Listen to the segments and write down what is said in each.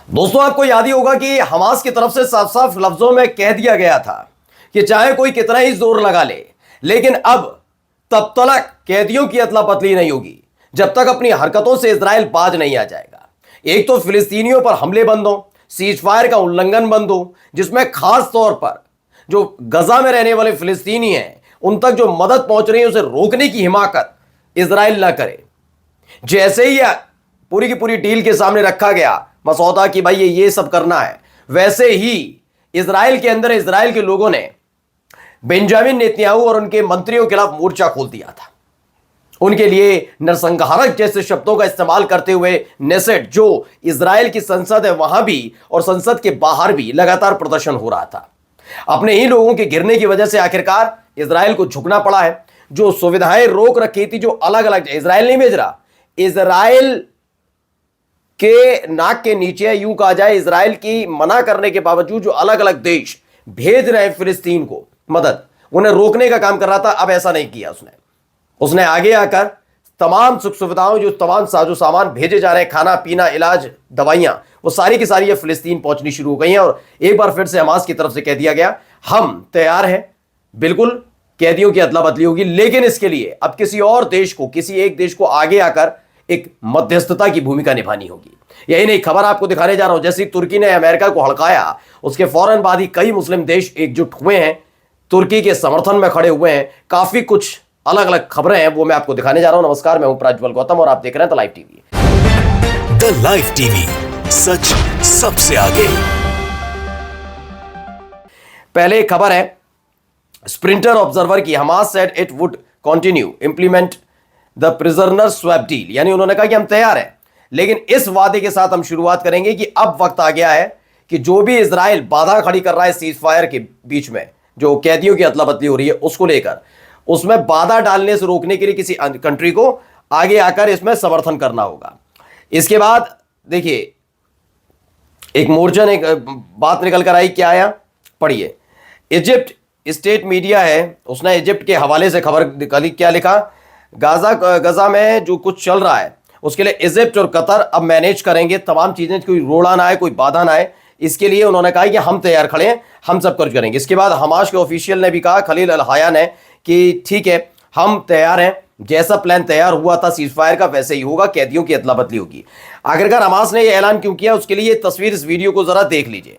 दोस्तों, आपको याद ही होगा कि हमास की तरफ से साफ साफ लफ्जों में कह दिया गया था कि चाहे कोई कितना ही जोर लगा ले, लेकिन अब तब तक कैदियों की अदला बदली नहीं होगी जब तक अपनी हरकतों से इजराइल बाज नहीं आ जाएगा। एक तो फिलिस्तीनियों पर हमले बंद हो, सीज फायर का उल्लंघन बंद हो, जिसमें खास तौर पर जो गजा में रहने वाले फिलिस्तीनी हैं उन तक जो मदद पहुंच रही है उसे रोकने की हिमाकत इजराइल ना करे। जैसे ही पूरी की पूरी डील के सामने रखा गया मसौदा कि भाई ये सब करना है, वैसे ही इजराइल के अंदर इजराइल के लोगों ने बेंजामिन नेतन्याहू और उनके मंत्रियों के खिलाफ मोर्चा खोल दिया था। उनके लिए नरसंहारक जैसे शब्दों का इस्तेमाल करते हुए नेसेट, जो इजराइल की संसद है, वहां भी और संसद के बाहर भी लगातार प्रदर्शन हो रहा था। अपने ही लोगों के गिरने की वजह से आखिरकार इजराइल को झुकना पड़ा है। जो सुविधाएं रोक रखी थी, जो अलग अलग, इजराइल नहीं भेज रहा, इजराइल के नाक के नीचे यूं कहा जाए, इजराइल की मना करने के बावजूद जो अलग अलग देश भेज रहे हैं फिलिस्तीन को मदद, उन्हें रोकने का काम कर रहा था। अब ऐसा नहीं किया उसने आगे आकर तमाम सुख सुविधाओं, जो तमाम साजो सामान भेजे जा रहे हैं, खाना पीना, इलाज, दवाइयां, वो सारी की सारी ये फिलिस्तीन पहुंचनी शुरू हो गई हैं। और एक बार फिर से हमास की तरफ से कह दिया गया, हम तैयार हैं, बिल्कुल कैदियों की अदला बदली होगी, लेकिन इसके लिए अब किसी और देश को, किसी एक देश को आगे आकर एक मध्यस्थता की भूमिका निभानी होगी। यही नहीं, खबर आपको दिखाने जा रहा हूं, जैसे तुर्की ने अमेरिका को हड़काया, उसके फौरन बाद ही कई मुस्लिम देश एकजुट हुए हैं, तुर्की के समर्थन में खड़े हुए हैं। काफी कुछ अलग अलग खबरें हैं, वो मैं आपको दिखाने जा रहा हूं। नमस्कार, मैं हूं प्रज्वल गौतम और आप देख रहे हैं the live TV. The live TV, सच सबसे आगे। पहले एक खबर है स्प्रिंटर ऑब्जर्वर की। Hamas said it would continue implement the prisoner swap deal, यानी उन्होंने कहा कि हम तैयार हैं, लेकिन इस वादे के साथ हम शुरुआत करेंगे कि अब वक्त आ गया है कि जो भी इजराइल बाधा खड़ी कर रहा है सीज फायर के बीच में, जो कैदियों की अदला बदली हो रही है उसको लेकर, उसमें बाधा डालने से रोकने के लिए किसी कंट्री को आगे आकर इसमें समर्थन करना होगा। इसके बाद देखिए, एक मोर्चा ने एक बात निकल कर आई, क्या आया पढ़िए। इजिप्ट स्टेट मीडिया है, उसने इजिप्ट के हवाले से खबर निकाली। क्या लिखा? गजा में जो कुछ चल रहा है उसके लिए इजिप्ट और कतर अब मैनेज करेंगे तमाम चीजें, कोई रोड़ा ना आए, कोई बाधा ना आए, इसके लिए उन्होंने कहा कि हम तैयार खड़े हैं, हम सब कुछ करेंगे। इसके बाद हमास के ऑफिशियल ने भी कहा, खलील अल हया ने, कि ठीक है, हम तैयार हैं, जैसा प्लान तैयार हुआ था सीज फायर का वैसे ही होगा, कैदियों की अदला बदली होगी। आखिरकार हमास ने यह ऐलान क्यों किया, उसके लिए तस्वीर, इस वीडियो को जरा देख लीजिए।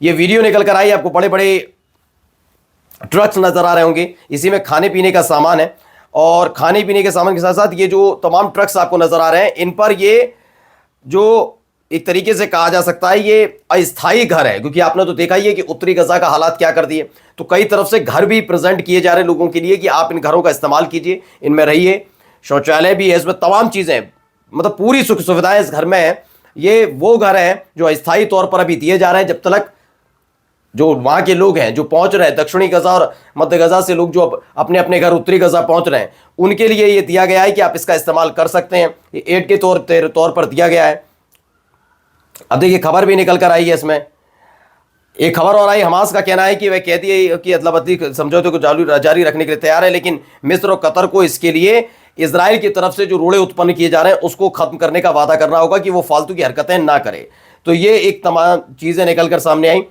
ये वीडियो निकल कर आई, आपको बड़े बड़े ट्रक्स नजर आ रहे होंगे, इसी में खाने पीने का सामान है, और खाने पीने के सामान के साथ साथ ये जो तमाम ट्रक्स आपको नजर आ रहे हैं, इन पर ये जो एक तरीके से कहा जा सकता है ये अस्थायी घर है, क्योंकि आपने तो देखा ही है कि उत्तरी गजा का हालात क्या कर दिए। तो कई तरफ से घर भी प्रेजेंट किए जा रहे हैं लोगों के लिए कि आप इन घरों का इस्तेमाल कीजिए, इनमें रहिए, शौचालय भी है, इसमें तमाम चीजें, मतलब पूरी सुख सुविधाएं इस घर में है। ये वो घर है जो अस्थायी तौर पर अभी दिए जा रहे हैं, जब तक जो वहां के लोग हैं जो पहुंच रहे हैं, दक्षिणी गजा और मध्य गजा से लोग जो अपने अपने घर उत्तरी गजा पहुंच रहे हैं, उनके लिए ये दिया गया है कि आप इसका इस्तेमाल कर सकते हैं, ये एड के तौर पर दिया गया है। अब देखिए, खबर भी निकल कर आई है, इसमें एक खबर और आई, हमास का कहना है कि वह कहती है कि अदला बदली समझौते को जारी रखने के लिए तैयार है, लेकिन मिस्र और कतर को इसके लिए इजराइल की तरफ से जो रोड़े उत्पन्न किए जा रहे हैं उसको खत्म करने का वादा करना होगा कि वो फालतू की हरकतें ना करे। तो ये एक तमाम चीजें निकल कर सामने आई।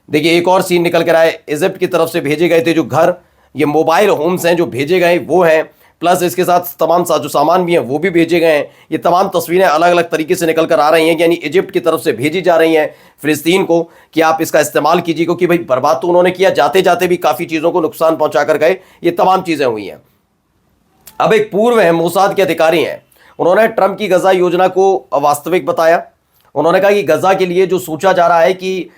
देखिए, एक और सीन निकल कर आए, इजिप्ट की तरफ से भेजे गए थे जो घर, ये मोबाइल होम्स हैं जो भेजे गए वो हैं, प्लस इसके साथ तमाम साजो सामान भी हैं वो भी भेजे गए हैं। ये तमाम तस्वीरें अलग अलग तरीके से निकल कर आ रही हैं, यानी इजिप्ट की तरफ से भेजी जा रही हैं फिलिस्तीन को कि आप इसका इस्तेमाल कीजिए, क्योंकि भाई बर्बाद तो उन्होंने किया, जाते जाते भी काफ़ी चीज़ों को नुकसान पहुंचा कर गए। ये तमाम चीज़ें हुई हैं। अब एक पूर्व है मोसाद के अधिकारी हैं, उन्होंने ट्रंप की गजा योजना को अवास्तविक बताया। उन्होंने कहा कि गजा के लिए जो सोचा जा रहा है कि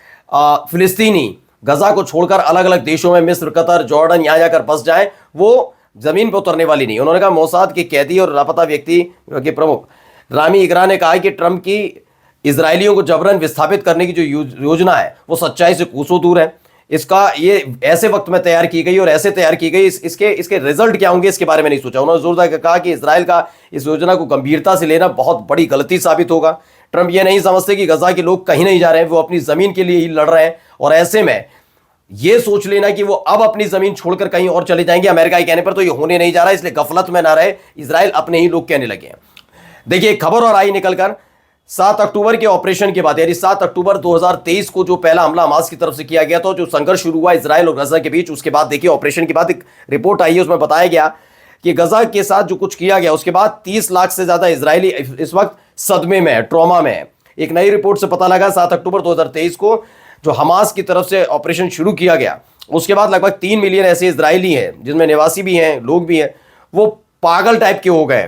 फिलिस्तीनी गजा को छोड़कर अलग अलग देशों में, मिस्र, कतर, जॉर्डन, यहाँ जाकर बस जाए, वो जमीन पर उतरने वाली नहीं। उन्होंने कहा मोसाद के कैदी और लापता व्यक्ति के प्रमुख रामी इकरा ने कहा कि ट्रंप की इजरायलियों को जबरन विस्थापित करने की जो योजना है वो सच्चाई से कोसों दूर है। इसका ये ऐसे वक्त में तैयार की गई और ऐसे तैयार की गई, इसके रिजल्ट क्या होंगे इसके बारे में नहीं सोचा। उन्होंने जोरदार कहा कि इजराइल का इस योजना को गंभीरता से लेना बहुत बड़ी गलती साबित होगा। ट्रंप ये नहीं समझते कि गजा के लोग कहीं नहीं जा रहे हैं, वो अपनी जमीन के लिए ही लड़ रहे हैं। और ऐसे में ये सोच लेना कि वो अब अपनी जमीन छोड़कर कहीं और चले जाएंगे अमेरिका के कहने पर, तो ये होने नहीं जा रहा है। इसलिए गफलत में ना रहे, इजराइल अपने ही लोग कहने लगे हैं। देखिए खबर और आई निकलकर 7 अक्टूबर के ऑपरेशन के बाद, यानी 7 अक्टूबर 2023 को जो पहला हमला हमास की तरफ से किया गया था, जो संघर्ष शुरू हुआ इजराइल और गजा के बीच, उसके बाद देखिए ऑपरेशन के बाद एक रिपोर्ट आई है, उसमें बताया गया कि गजा के साथ जो कुछ किया गया उसके बाद 30 लाख से ज्यादा इजरायली इस वक्त सदमे में है, ट्रॉमा में है। एक नई रिपोर्ट से पता लगा 7 अक्टूबर 2023 को जो हमास की तरफ से ऑपरेशन शुरू किया गया, उसके बाद लगभग 3 मिलियन ऐसे इजरायली हैं, जिनमें निवासी भी हैं, लोग भी हैं, वो पागल टाइप के हो गए,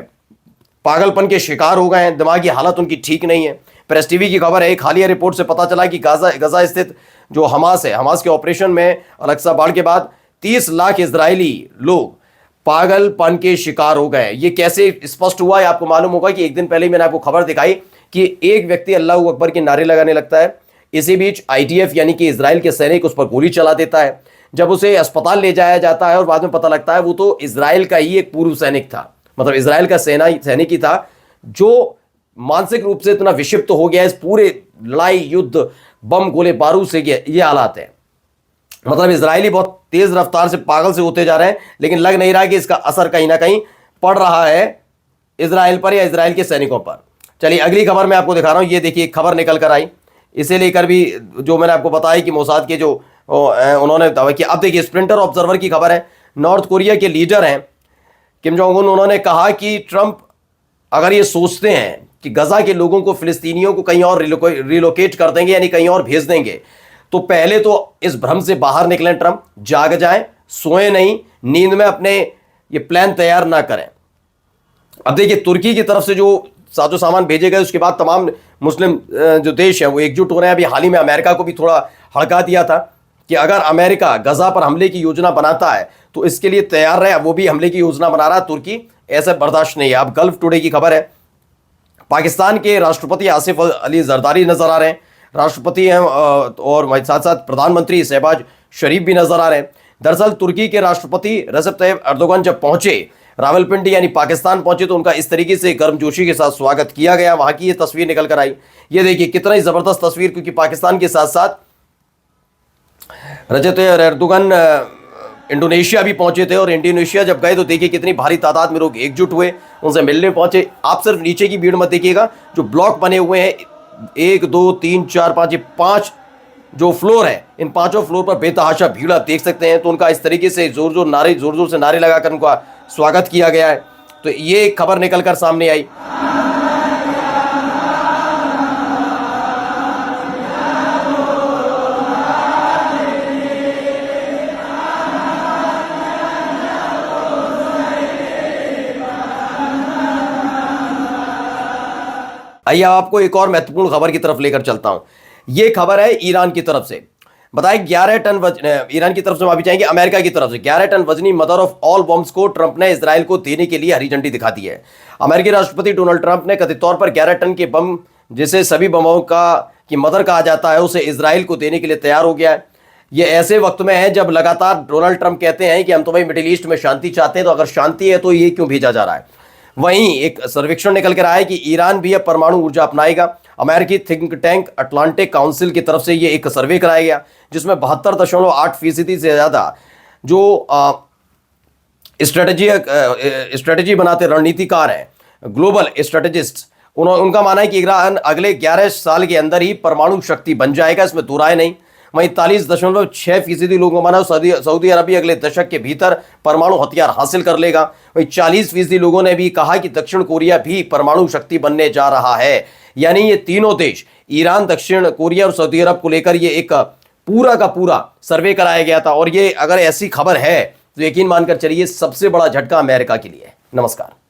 पागलपन के शिकार हो गए हैं, दिमागी हालत उनकी ठीक नहीं है। प्रेस टीवी की खबर है, एक हालिया रिपोर्ट से पता चला कि गजा स्थित जो हमास है, हमास के ऑपरेशन में अल-अक्सा बाढ़ के बाद 30 लाख इजरायली लोग पागलपन के शिकार हो गए। ये कैसे स्पष्ट हुआ है आपको मालूम होगा कि एक दिन पहले मैंने आपको खबर दिखाई कि एक व्यक्ति अल्लाहू अकबर के नारे लगाने लगता है, इसी बीच आईटीएफ यानी कि इजराइल के सैनिक उस पर गोली चला देता है। जब उसे अस्पताल ले जाया जाता है और बाद में पता लगता है वो तो इजराइल का ही एक पूर्व सैनिक था, मतलब इजराइल का सैनिक ही था, जो मानसिक रूप से इतना विक्षिप्त हो गया इस पूरे लड़ाई युद्ध बम गोले बारूद से। ये हालात है, मतलब इजरायली बहुत तेज रफ्तार से पागल से होते जा रहे हैं, लेकिन लग नहीं रहा कि इसका असर कहीं ना कहीं पड़ रहा है इजराइल पर या इजराइल के सैनिकों पर। चलिए अगली खबर मैं आपको दिखा रहा हूं। ये देखिए खबर निकल कर आई, इसे लेकर भी जो मैंने आपको बताया कि मोसाद के जो उन्होंने दावा किया। अब देखिए स्प्रिंटर ऑब्जर्वर की खबर है, नॉर्थ कोरिया के लीडर हैं किम जोंग उन, उन्होंने कहा कि ट्रंप अगर ये सोचते हैं कि गजा के लोगों को, फिलिस्तीनियों को कहीं और रिलोकेट कर देंगे यानी कहीं और भेज देंगे, तो पहले तो इस भ्रम से बाहर निकलें, ट्रंप जाग जाएं, सोए नहीं, नींद में अपने ये प्लान तैयार ना करें। अब देखिए तुर्की की तरफ से जो साजो सामान भेजे गए, उसके बाद तमाम मुस्लिम जो देश है वो एकजुट हो रहे हैं। अभी हाल ही में अमेरिका को भी थोड़ा हड़का दिया था कि अगर अमेरिका गजा पर हमले की योजना बनाता है तो इसके लिए तैयार रहे। वो भी हमले की योजना बना रहा है, तुर्की ऐसे बर्दाश्त नहीं है। अब गल्फ टुडे की खबर है, पाकिस्तान के राष्ट्रपति आसिफ अली जरदारी नजर आ रहे हैं, राष्ट्रपति हैं, और साथ साथ प्रधानमंत्री शहबाज शरीफ भी नजर आ रहे हैं। दरअसल तुर्की के राष्ट्रपति रजब तैयब एर्दोगन जब पहुंचे रावलपिंडी यानी पाकिस्तान पहुंचे, तो उनका इस तरीके से गर्मजोशी के साथ स्वागत किया गया। वहां की ये तस्वीर निकल कर आई, ये देखिए कितना ही जबरदस्त तस्वीर, क्योंकि पाकिस्तान के साथ साथ रजब तैयब एर्दोगन इंडोनेशिया भी पहुंचे थे, और इंडोनेशिया जब गए तो देखिए कितनी भारी तादाद में लोग एकजुट हुए, उनसे मिलने पहुंचे। आप सिर्फ नीचे की भीड़ मत देखिएगा, जो ब्लॉक बने हुए हैं 1 2 3 4 5 ये 5 जो फ्लोर है, इन 5 फ्लोर पर बेतहाशा भीड़ आप देख सकते हैं। तो उनका इस तरीके से जोर जोर से नारे लगाकर उनका स्वागत किया गया है। तो ये खबर निकल कर सामने आई। आइए आपको एक और महत्वपूर्ण खबर की तरफ लेकर चलता हूं। यह खबर है ईरान की तरफ से, बताए 11 टन ईरान की तरफ से माफी चाहेंगे, अमेरिका की तरफ से 11 टन वजनी मदर ऑफ ऑल बॉम्ब्स को ट्रंप ने इजराइल को देने के लिए हरी झंडी दिखा दी है। अमेरिकी राष्ट्रपति डोनाल्ड ट्रंप ने कथित तौर पर 11 टन के बम, जिसे सभी बमों की मदर कहा जाता है, उसे इजराइल को देने के लिए तैयार हो गया है। यह ऐसे वक्त में है जब लगातार डोनाल्ड ट्रंप कहते हैं कि हम तो भाई मिडिल ईस्ट में शांति चाहते हैं, तो अगर शांति है तो ये क्यों भेजा जा रहा है। वहीं एक सर्वेक्षण निकल कर आया है कि ईरान भी अब परमाणु ऊर्जा अपनाएगा। अमेरिकी थिंक टैंक अटलांटिक काउंसिल की तरफ से ये एक सर्वे कराया गया, जिसमें 72.8% से ज्यादा जो स्ट्रेटेजी बनाते रणनीतिकार हैं, ग्लोबल स्ट्रेटेजिस्ट, उनका मानना है कि ईरान अगले 11 साल के अंदर ही परमाणु शक्ति बन जाएगा, इसमें दो राय नहीं। वहीं 43.6% लोगों को माना सऊदी अरब अगले दशक के भीतर परमाणु हथियार हासिल कर लेगा। वहीं 40% लोगों ने भी कहा कि दक्षिण कोरिया भी परमाणु शक्ति बनने जा रहा है। यानी ये तीनों देश, ईरान, दक्षिण कोरिया और सऊदी अरब को लेकर ये एक पूरा का पूरा सर्वे कराया गया था। और ये अगर ऐसी खबर है तो यकीन मानकर चलिए सबसे बड़ा झटका अमेरिका के लिए है। नमस्कार।